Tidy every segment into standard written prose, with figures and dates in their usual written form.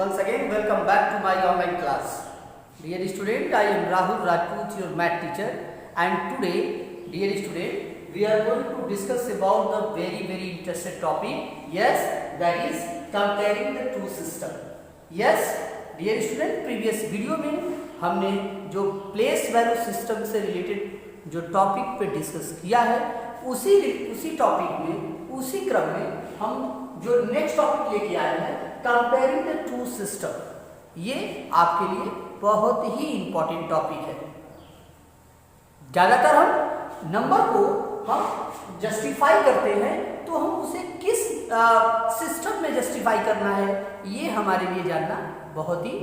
once again welcome back to my online class. Dear student, I am Rahul Rajput, your math teacher, and today, dear student, we are going to discuss about the very interesting topic. Yes, that is comparing the two system. Yes, dear student, previous video में हमने जो place value system से related जो topic पे discuss किया है, उसी topic में, उसी क्रम में हम जो नेक्स्ट टॉपिक लेके आए हैं कंपेयरिंग द टू सिस्टम। ये आपके लिए बहुत ही इंपॉर्टेंट टॉपिक है। ज़्यादातर हम नंबर को हम जस्टिफाई करते हैं तो हम उसे किस सिस्टम में जस्टिफाई करना है, ये हमारे लिए जानना बहुत ही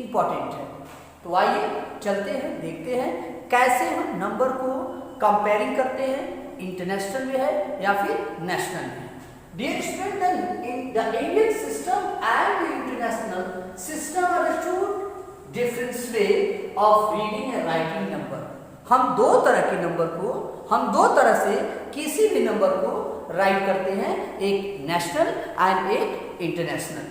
इंपॉर्टेंट है। तो आइए चलते हैं, देखते हैं कैसे हम नंबर को कंपेयरिंग करते हैं, इंटरनेशनल में है या फिर नेशनल में। Dear student, the Indian system and the international system are the two different way of reading and writing number. हम दो तरह के नंबर को, हम दो तरह से किसी भी नंबर को राइट करते हैं, एक नेशनल एंड एक इंटरनेशनल।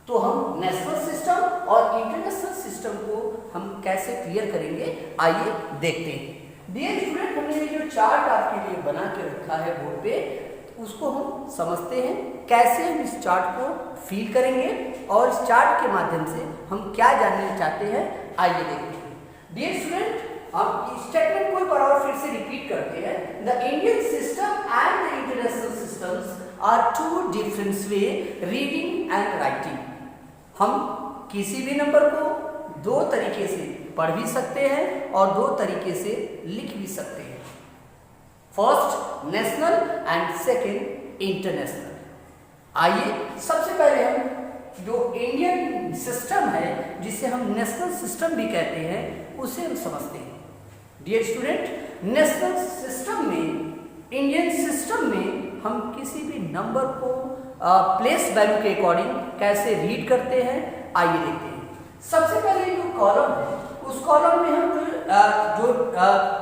तो हम नेशनल सिस्टम और इंटरनेशनल सिस्टम को हम कैसे क्लियर करेंगे, आइए देखते हैं। डियर स्टूडेंट, हमने ये जो चार्ट आपके लिए बना के रखा है बोर्ड पे, उसको हम समझते हैं कैसे हम इस चार्ट को फील करेंगे और इस चार्ट के माध्यम से हम क्या जानना चाहते हैं, आइए देखते हैं। डियर स्टूडेंट, हम स्टेटमेंट को एक बार और फिर से रिपीट करते हैं। The Indian system and the international systems are two different way reading and writing. हम किसी भी नंबर को दो तरीके से पढ़ भी सकते हैं और दो तरीके से लिख भी सकते हैं। First national and second international. आइए सबसे पहले हम जो इंडियन सिस्टम है, जिसे हम नेशनल सिस्टम भी कहते हैं, उसे हम समझते हैं। डियर स्टूडेंट, नेशनल सिस्टम में, इंडियन सिस्टम में हम किसी भी नंबर को प्लेस वैल्यू के अकॉर्डिंग कैसे रीड करते हैं, आइए देखते हैं। सबसे पहले जो कॉलम है, उस कॉलम में हम जो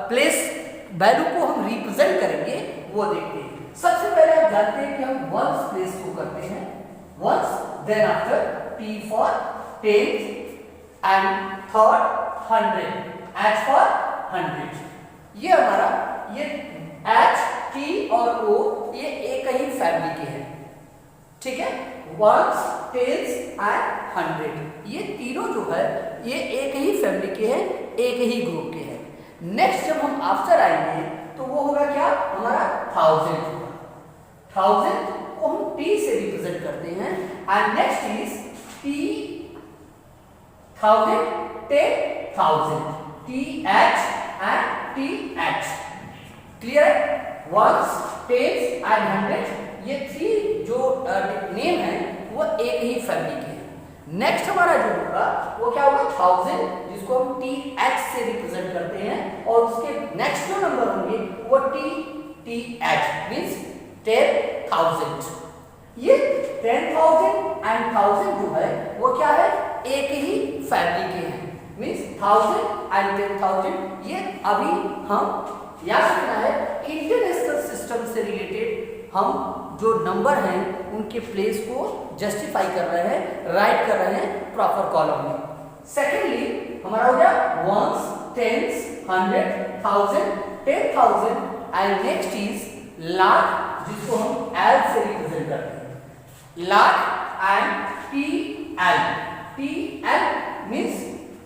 प्लेस वैल्यू को हम रिप्रेजेंट करेंगे वो देखते हैं। सबसे पहले आप जानते हैं कि हम वंस प्लेस को करते हैं, ones, then after T for tenth and third 100, H for 100। ये हमारा ये H, T और O ये एक ही फैमिली के हैं, ठीक है। वंस, टेंस एंड 100 ये तीनों जो है ये एक ही फैमिली के हैं, एक ही ग्रुप के हैं। नेक्स्ट जब हम आफ्टर आएंगे तो वो होगा क्या, हमारा 1000 होगा। 1000 को हम T से रिप्रेजेंट करते हैं and next is T 1000, 10,000, TH and TH। Clear? Ones, tens and 100 ये थ्री जो नेम है वो एक ही फैमिली के हैं। नेक्स्ट हमारा जो होगा वो क्या होगा, 1000, जिसको हम TH से रिप्रेजेंट करते हैं, और उसके नेक्स्ट जो नंबर होंगे वो TH मींस 10,000। ये 10,000 एंड 1000 जो है वो क्या है, एक ही फैमिली के हैं, मींस 1000 एंड 10,000। ये अभी हम याद रखना है, इंटरनेशनल सिस्टम से रिलेटेड हम जो नंबर हैं उनके प्लेस को जस्टिफाई कर रहे हैं, राइट कर रहे हैं प्रॉपर कॉलम में। सेकेंडली हमारा हो गया ones, tens, 100, 1000, 10,000 and next is lakh, जिसको हम L से रिप्रेजेंट करते हैं, lakh and TL। TL means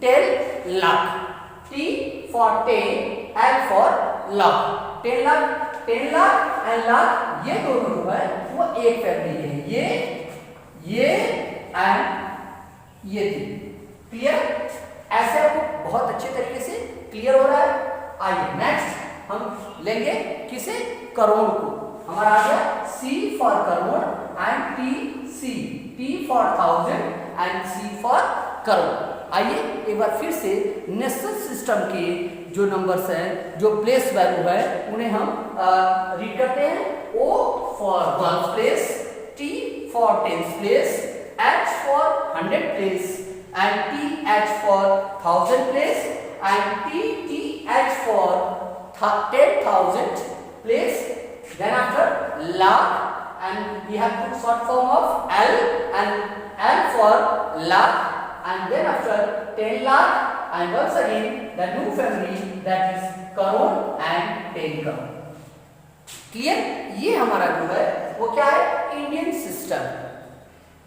10 lakh, T for 10, L for lakh. 10 lakh, 10 lakh and lakh ये दोनों जो है वो एक फैमिली के हैं, ये एंड ये तीन। क्लियर? ऐसे आपको बहुत अच्छे तरीके से क्लियर हो रहा है। आइए नेक्स्ट हम लेंगे किसे, करोड़ को। हमारा आ गया C for crore and T for 1000 and C for crore. आइए एक बार फिर से नेशनल सिस्टम के जो नंबर्स हैं, जो प्लेस वैल्यू है, उन्हें हम रीड करते हैं। O for ones place, T for tens place, H for 100 place and TH for 1000 place and TH for 10,000 place. Then after lakh, and we have put short form of L, and L for lakh, and then after 10 lakh, and once again the new family, that is crore and 10 crore. Clear? ये हमारा जो है वो क्या है, Indian system.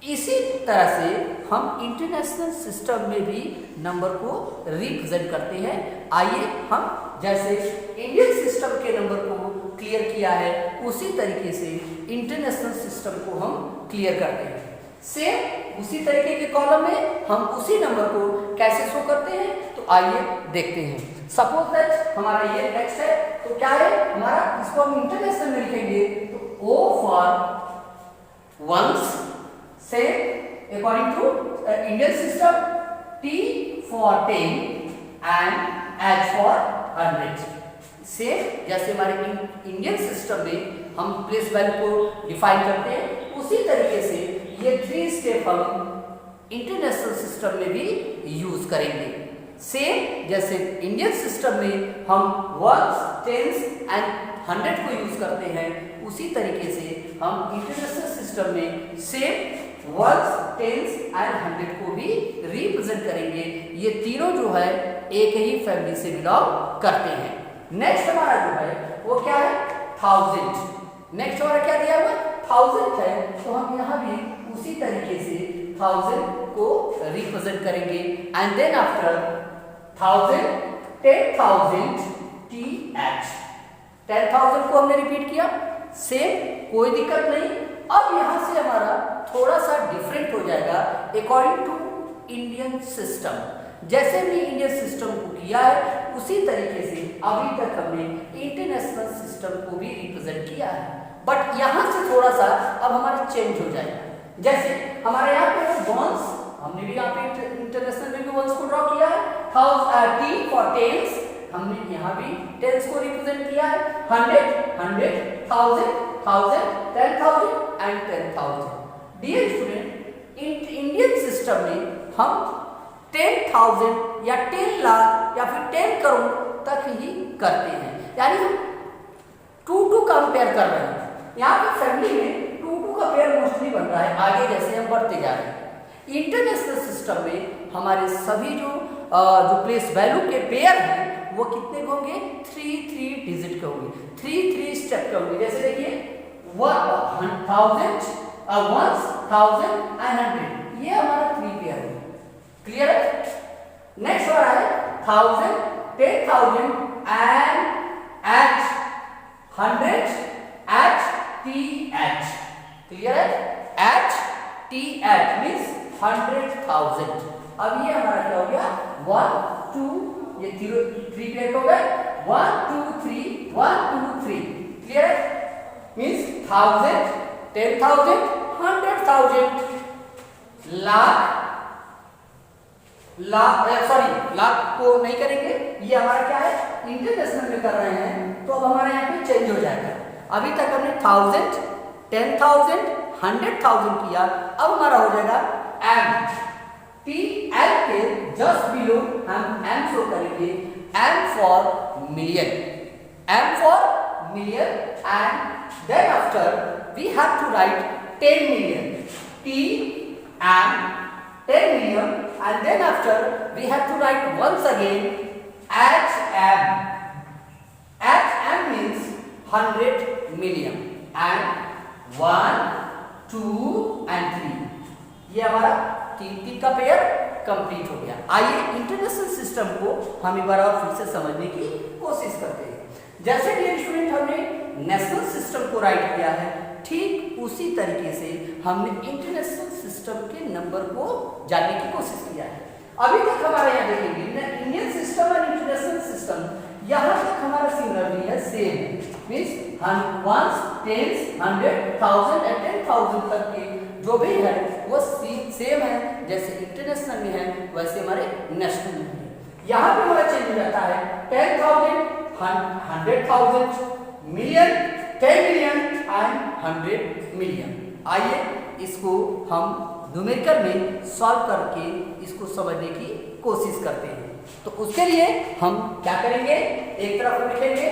इसी तरह से हम इंटरनेशनल सिस्टम में भी नंबर को रिप्रेजेंट करते हैं। आइए हम जैसे इंडियन सिस्टम के नंबर को क्लियर किया है, उसी तरीके से इंटरनेशनल सिस्टम को हम क्लियर करते हैं। सेम उसी तरीके के कॉलम में हम उसी नंबर को कैसे शो करते हैं, तो आइए देखते हैं। सपोज दैट हमारा ये नेक्स्ट है, तो क्या है हमारा, इसको हम इंटरनेशनल में लिखेंगे तो O फॉर वंस, से according to Indian system, T for 10 and H for 100। से जैसे हमारे इंडियन सिस्टम में हम प्लेस वैल्यू को डिफाइन करते हैं, उसी तरीके से ये 3 स्टेप हम इंटरनेशनल सिस्टम में भी यूज करेंगे। सेम जैसे इंडियन सिस्टम में हम वंस, टेंस एंड 100 को यूज करते हैं, उसी तरीके से हम इंटरनेशनल सिस्टम में सेम वंस, टेंस एंड 100 को भी रिप्रेजेंट करेंगे। ये तीनों जो है एक ही फैमिली से बिलोंग करते हैं। नेक्स्ट हमारा जो है वो क्या है, 1000। नेक्स्ट हमारा क्या दिया हुआ, 1000 है, तो हम यहाँ भी उसी तरीके से 1000 को रिप्रेजेंट करेंगे। एंड देन आफ्टर 1000, 10,000 TH, 10,000 को हमने रिपीट किया, सेम कोई दिक्कत नहीं। अब यहाँ से हमारा थोड़ा सा डिफरेंट हो जाएगा अकॉर्डिंग टू इंडियन सिस्टम। जैसे हमने इंडियन सिस्टम को किया है, उसी तरीके से अभी तक हमने इंटरनेशनल सिस्टम को भी रिप्रेजेंट किया है, बट यहाँ से थोड़ा सा अब हमारा चेंज हो जाएगा। जैसे हमारे यहाँ पे वंस, हमने भी यहाँ पे इंटरनेशनल में भी वंस को ड्रॉ किया है। T फॉर टेंस, हमने यहाँ भी टेंस को रिप्रेजेंट किया है। 100, 100, 1000, 1000, 10,000 and 10,000। Dear student, Indian system में हम 10,000 या 10 लाख या फिर 10 करोड़ तक ही करते हैं, यानी हम 2 कंपेयर कर रहे हैं। यहाँ पे फैमिली में 2 का पेयर मोस्टली बन रहा है, आगे जैसे हम बढ़ते जा रहे हैं। इंटरनेशनल सिस्टम में हमारे सभी जो प्लेस वैल्यू के पेयर हैं वो कितने के होंगे, 3 डिजिट के होंगे, 3 स्टेप के होंगे। जैसे देखिए 1000, 1000 एंड 100, ये हमारा 3 पेयर है। क्लियर है? नेक्स्ट हो रहा है 1000, 10,000 and H, 100, H, TH। Clear है? H, TH means 100,000। अब ये हमारा क्या हो गया, 1, 2, ये 3 पेयर हो गए, 1, 2, 3, 1, 2, 3। क्लियर है? मीन्स 1000, 10,000, 100,000, लाख को नहीं करेंगे, ये हमारा क्या है, इंटरनेशनल में कर रहे हैं, तो अब हमारा यहाँ पे चेंज हो जाएगा। अभी तक हमने 1000, 10,000, 100,000 किया, अब हमारा हो जाएगा M। TL के जस्ट बिलो हम M शो करेंगे, M for million, M for million, and then after we have to write 10 million, T M 10 million, and then after we have to write once again HM. HM means 100 million, and 1, 2 and 3। ये हमारा 3 का pair complete हो गया। आइए international system को हम एक बार और फिर से समझने की कोशिश करते हैं। जैसे डियर स्टूडेंट हमने नेशनल सिस्टम को राइट किया है, ठीक उसी तरीके से हमने इंटरनेशनल सिस्टम के नंबर को जानने की कोशिश किया है। अभी तक हमारे यहाँ देखेंगे इंडियन सिस्टम और इंटरनेशनल सिस्टम, यहाँ तक हमारा सिमिलरली है, सेम है। मीन्स 1, 10, 100, 1000 एंड 10,000 तक के जो भी है वो सेम है, जैसे इंटरनेशनल में है वैसे हमारे नेशनल में है। यहाँ पे हमारा चेंज हो जाता है 10,000, 100,000, मिलियन, 10 मिलियन एंड 100 मिलियन। आइए इसको हम न्यूमेरिकल में सॉल्व करके इसको समझने की कोशिश करते हैं। तो उसके लिए हम क्या करेंगे, एक तरफ हम लिखेंगे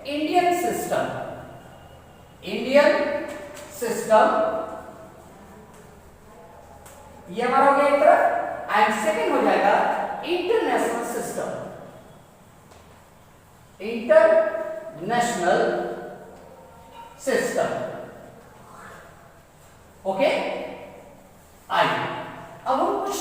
इंडियन सिस्टम, इंडियन सिस्टम ये हमारा हो गया एक तरफ, एंड सेकेंड हो जाएगा international system. International system, okay. आइए अब हम कुछ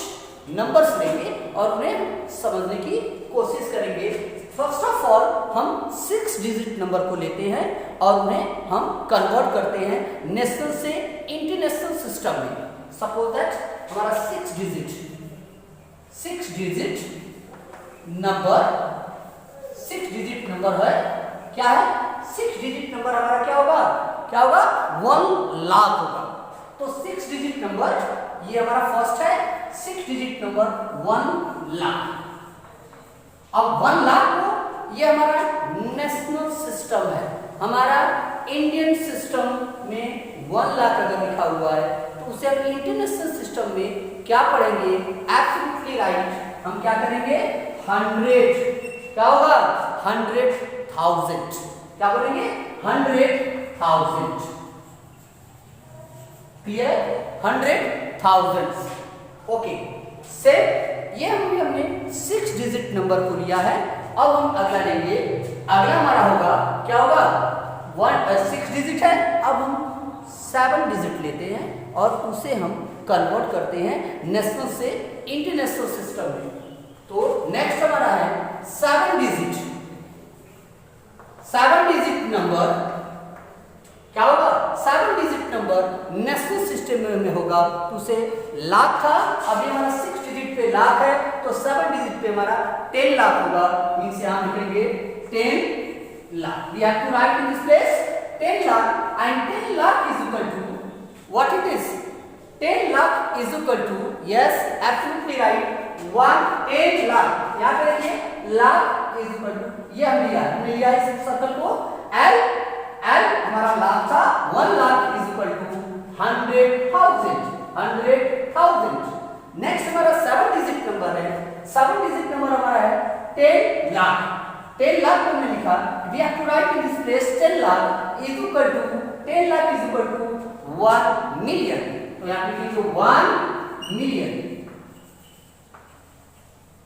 नंबर्स लेंगे और उन्हें समझने की कोशिश करेंगे। फर्स्ट ऑफ ऑल हम 6 डिजिट नंबर को लेते हैं और उन्हें हम कन्वर्ट करते हैं नेशनल से इंटरनेशनल सिस्टम में। सपोज दैट हमारा 6 डिजिट नंबर है, क्या है? 6 डिजिट नंबर हमारा क्या होगा? 1 लाख होगा। तो 6 डिजिट नंबर ये हमारा फर्स्ट है, 6 डिजिट नंबर 1 लाख। अब 1 लाख को ये हमारा नेशनल सिस्टम है, हमारा इंडियन सिस्टम में 1 लाख अगर लिखा हुआ है तो उसे हम इंटरनेशनल सिस्टम में क्या पढ़ेंगे? एब्सोल्युटली राइट, हम क्या करेंगे? 100, क्या होगा? 100,000, क्या बोलेंगे? 100,000, क्लियर? 100,000, ओके। से ये हमने 6 डिजिट नंबर को लिया है। अब हम अगला लेंगे, अगला हमारा होगा, क्या होगा? 6 डिजिट है, अब हम 7 डिजिट लेते हैं और उसे हम कन्वर्ट करते हैं नेशनल से इंटरनेशनल सिस्टम में। तो नेक्स्ट हमारा है 7 डिजिट नंबर, क्या होगा? 7 डिजिट नंबर नेशनल सिस्टम में होगा तो उसे लाख था, अभी हमारा 6 डिजिट पे लाख है तो 7 डिजिट पे हमारा 10 लाख होगा। मींस यहां लिखेंगे 10 lakh. We have to write in this place 10 lakh and 10 lakh is equal to what it is? 10 lakh is equal to, yes absolutely right, 10 lakh. यहां पे देखिए लाख इज इक्वल टू, ये हमने लिया इस सर्कल को एल हमारा लाख था, 1 lakh is equal to 100,000। Next हमारा 7 डिजिट नंबर है, 7 डिजिट नंबर हमारा है 10 लाख। 10 लाख को हमने लिखा, we have to write in this place 10 lakh is equal to 10 lakh is equal to 1 million. तो यहां पे लिखिए 1 मिलियन,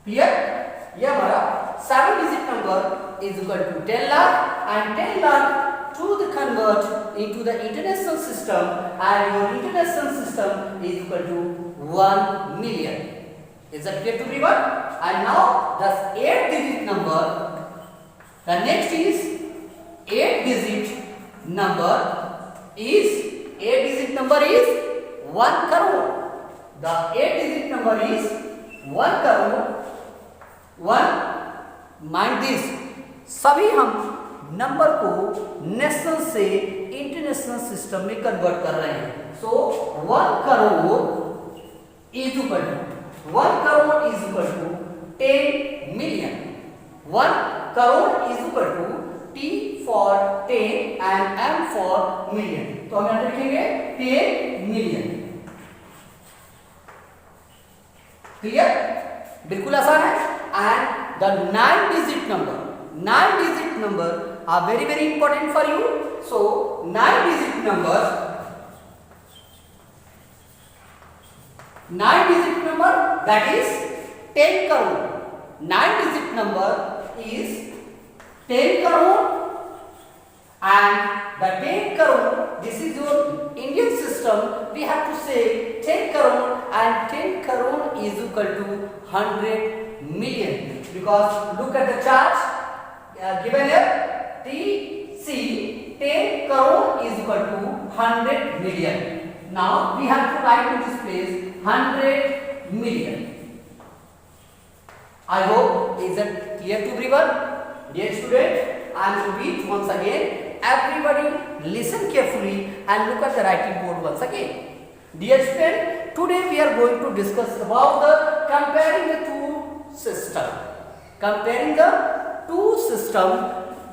क्लियर? ये हमारा 7 digit number is equal to 10 lakh and 10 lakh to the convert into the international system, and your international system is equal to 1 million. Is that clear to everyone? And now the 8 digit number, the next is 8 digit number is 1 crore. The 8 digit number is 1 crore. Mind this, सभी हम number को national से international system में convert कर रहे हैं। So 1 crore is equal to 10 million. 1 crore is equal to T for 10 and M for million. तो हम यहां लिखेंगे 10 मिलियन। क्लियर? बिल्कुल आसान है। And the 9 digit number are very important for you. So 9 digit number that is 10 crore. 9 digit number is 10 crore, and the 10 crore, this is your Indian system. We have to say 10 crore, and 10 crore is equal to 100 million, because look at the chart given here. TC 10 crore is equal to 100 million. Now we have to write in this place 100 million. I hope is that clear to everyone? Dear student, I am to read once again. Everybody listen carefully and look at the writing board once again. Dear student, today we are going to discuss about the comparing the two system. Comparing the two system,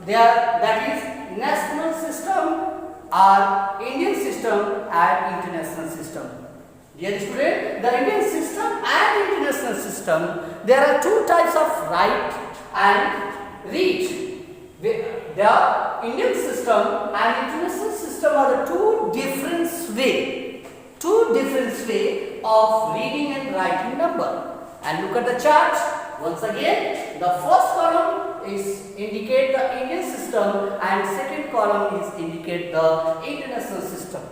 that is national system or Indian system and international system. Dear student, the Indian system and international system, there are two types of write and read. The Indian system and international system are the two different way of reading and writing number. And look at the chart. Once again, the first column is indicate the Indian system and second column is indicate the international system.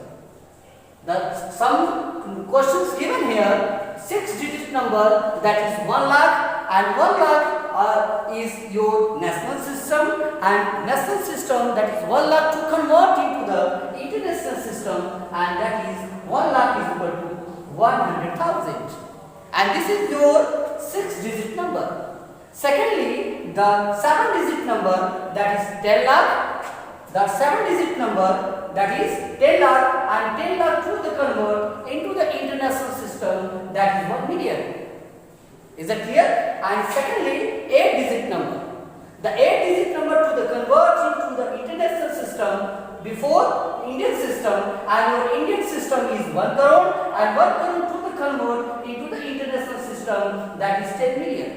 Some questions given here, 6-digit number, that is 1 lakh, and 1 lakh is your national system, and national system, that is 1 lakh to convert into the international system, and that is 1 lakh is equal to 100,000. And this is your 6-digit number. Secondly, the 7-digit number, that is 10 lakh. The 7-digit number, that is 10 lakh, and 10 lakh to the convert into the international system, that is 1 million. Is that clear? And secondly, 8-digit number. The 8-digit number to the convert into the international system before Indian system, and your Indian system is 1 crore, and 1 crore to the convert into the international system, that is 10 million.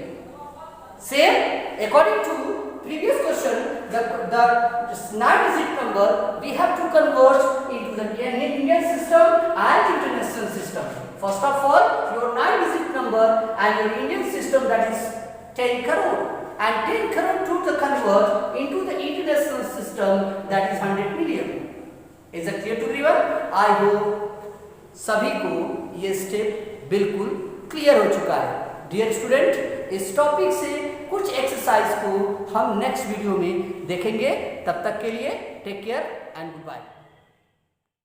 Same, according to previous question, the 9-digit number we have to convert into the Indian system and international system. First of all, your 9-digit number and your Indian system, that is 10 crore, and 10 crore to the convert into the international system, that is 100 million. Is that clear to everyone? I hope सभी को ये step बिल्कुल clear हो चुका है. Dear student, इस topic से कुछ एक्सरसाइज को हम नेक्स्ट वीडियो में देखेंगे. तब तक के लिए take care and good bye.